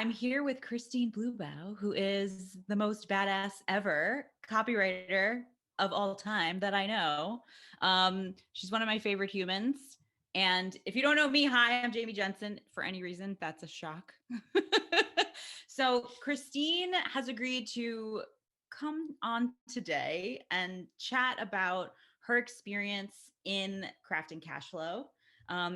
I'm here with Christine Blubaugh, who is the most badass ever copywriter of all time that I know. She's one of my favorite humans. And if you don't know me, hi, I'm Jamie Jensen. For any reason, that's a shock. So, Christine has agreed to come on today and chat about her experience in crafting cash flow,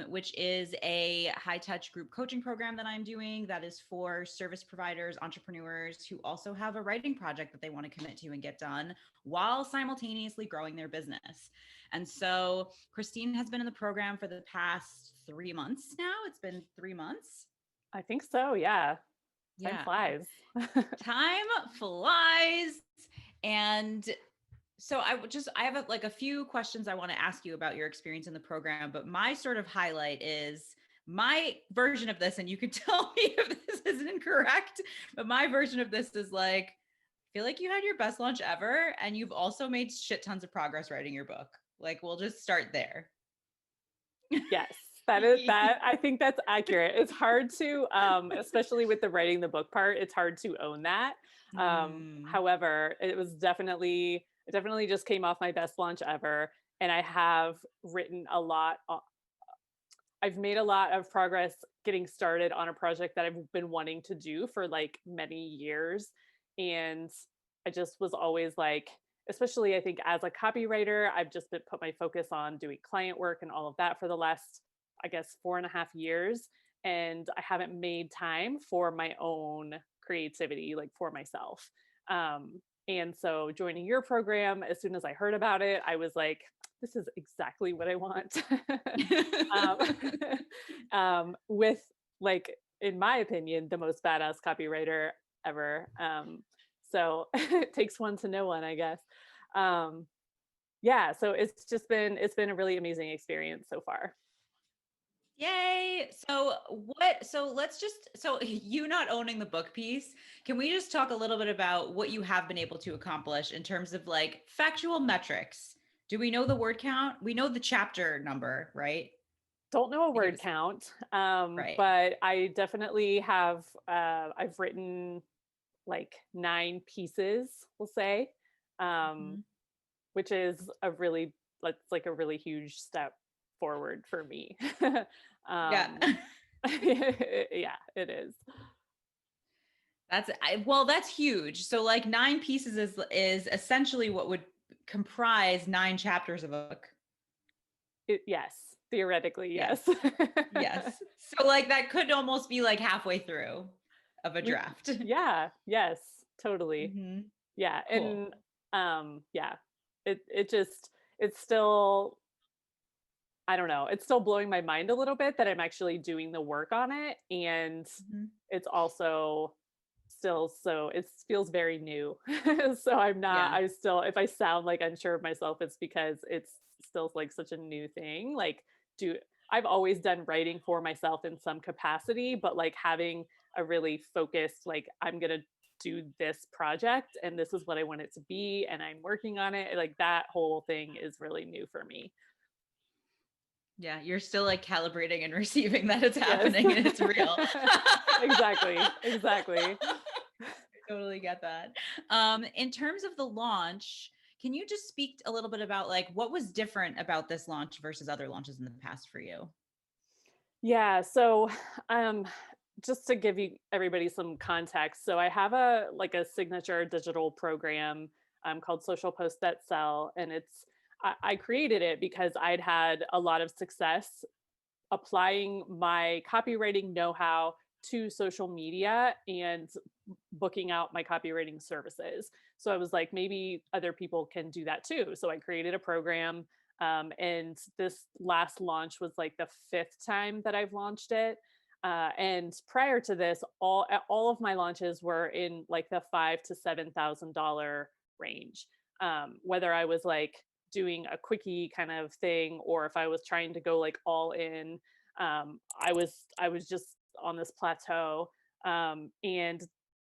which is a high touch group coaching program that I'm doing that is for service providers, entrepreneurs who also have a writing project that they want to commit to and get done while simultaneously growing their business. And so Christine has been in the program for the past 3 months now. It's been 3 months. I think so. Yeah. Time Yeah. flies. Time flies. And so I have like a few questions I want to ask you about your experience in the program, but my sort of highlight is my version of this, and you can tell me if this is incorrect, but my version of this is like, I feel like you had your best launch ever, and you've also made shit tons of progress writing your book. Like, we'll just start there. Yes, that. I think that's accurate. It's hard to, especially with the writing the book part, it's hard to own that. Mm. However, it definitely just came off my best launch ever. And I have written a lot. I've made a lot of progress getting started on a project that I've been wanting to do for like many years. And I just was always like, especially I think as a copywriter, I've just been put my focus on doing client work and all of that for the last, I guess, 4.5 years. And I haven't made time for my own creativity, like for myself. And so joining your program, as soon as I heard about it, I was like, this is exactly what I want. um, with like, in my opinion, the most badass copywriter ever. So it takes one to know one, I guess. Yeah, so it's been a really amazing experience so far. Yay. So you not owning the book piece, can we just talk a little bit about what you have been able to accomplish in terms of like factual metrics? Do we know the word count? We know the chapter number, right? Don't know a I think it word was count, right. but I definitely have. I've written like 9 pieces, we'll say, um, Mhm. which is that's like a really huge step forward for me. Yeah. um, yeah, it is. That's huge. So like 9 pieces is essentially what would comprise 9 chapters of a book. Yes, theoretically, Yes. yes. Yes. So like that could almost be like halfway through of a we, draft. yeah, yes, totally. Hmm. Yeah, Cool. and yeah, it just it's still I don't know, it's still blowing my mind a little bit that I'm actually doing the work on it, and Mhm. it's also still so it feels very new. So Yeah. I still if I sound like unsure of myself, it's because it's still like such a new thing. Like do I've always done writing for myself in some capacity, but like having a really focused like I'm going to do this project and this is what I want it to be and I'm working on it, like that whole thing is really new for me. Yeah. You're still like calibrating and receiving that it's Yes. happening and it's real. Exactly. Exactly. Totally get that. In terms of the launch, can you just speak a little bit about like what was different about this launch versus other launches in the past for you? Yeah, so um just to give you everybody some context, so I have a like a signature digital program called Social Posts That Sell, and I created it because I'd had a lot of success applying my copywriting know-how to social media and booking out my copywriting services. So I was like, maybe other people can do that too. So I created a program. And this last launch was like the 5th time that I've launched it. And prior to this, all of my launches were in like the $5,000 to $7,000 range. Whether I was like doing a quickie kind of thing or if I was trying to go like all in, I was just on this plateau. And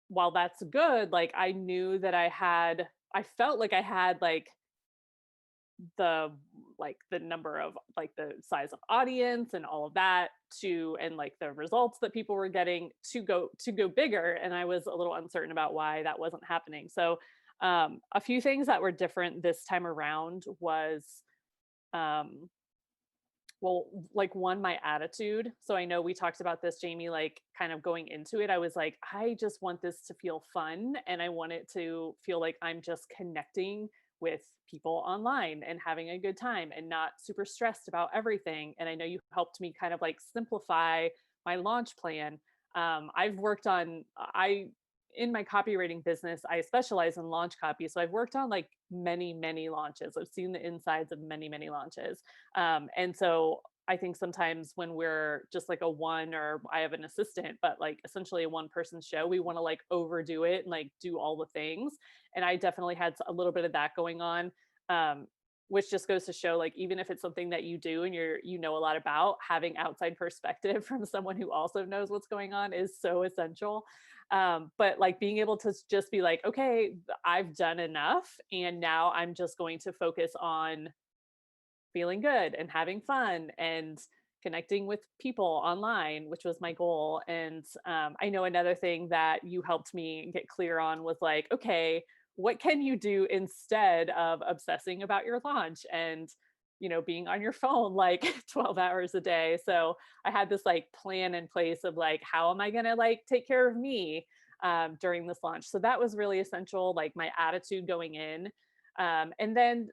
while that's good, like I knew that I felt like I had like the like the number of like the size of audience and all of that to and like the results that people were getting to go bigger, and I was a little uncertain about why that wasn't happening. So a few things that were different this time around was um well, like one, my attitude. So I know we talked about this, Jamie, like kind of going into it. I was like, I just want this to feel fun. And I want it to feel like I'm just connecting with people online and having a good time and not super stressed about everything. And I know you helped me kind of like simplify my launch plan. I've worked on, in my copywriting business, I specialize in launch copy. So I've worked on like many, many launches. I've seen the insides of many, many launches. And so I think sometimes when we're just like a one, or I have an assistant, but like essentially a one person show, we want to like overdo it and like do all the things. And I definitely had a little bit of that going on. Um, which just goes to show, like, even if it's something that you do and you know a lot about, having outside perspective from someone who also knows what's going on is so essential. But like being able to just be like, okay, I've done enough, and now I'm just going to focus on feeling good and having fun and connecting with people online, which was my goal. And I know another thing that you helped me get clear on was like, okay, what can you do instead of obsessing about your launch and being on your phone like 12 hours a day? So I had this like plan in place of like, how am I going to like take care of me during this launch? So that was really essential, like my attitude going in. And then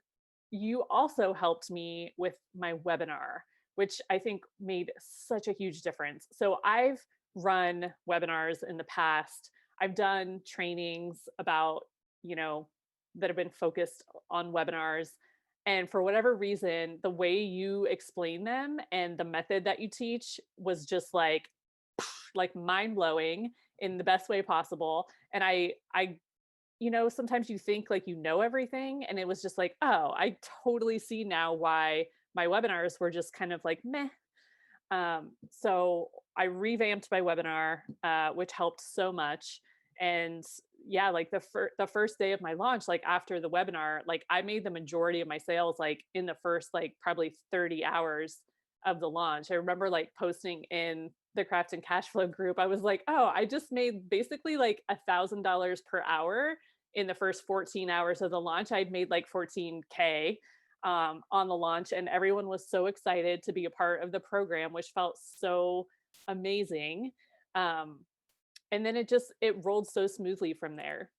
you also helped me with my webinar, which I think made such a huge difference. So I've run webinars in the past. I've done trainings about, you know, that have been focused on webinars. And for whatever reason, the way you explain them and the method that you teach was just like mind blowing in the best way possible. And I sometimes you think like you know everything, and it was just like, oh, I totally see now why my webinars were just kind of like meh. So I revamped my webinar, which helped so much. And yeah, like the first day of my launch, like after the webinar, like I made the majority of my sales like in the first like probably 30 hours of the launch. I remember like posting in the craft and cash flow group. I was like, oh, I just made basically like $1,000 per hour in the first 14 hours of the launch. I'd made like 14K on the launch, and everyone was so excited to be a part of the program, which felt so amazing. Um, and then it rolled so smoothly from there.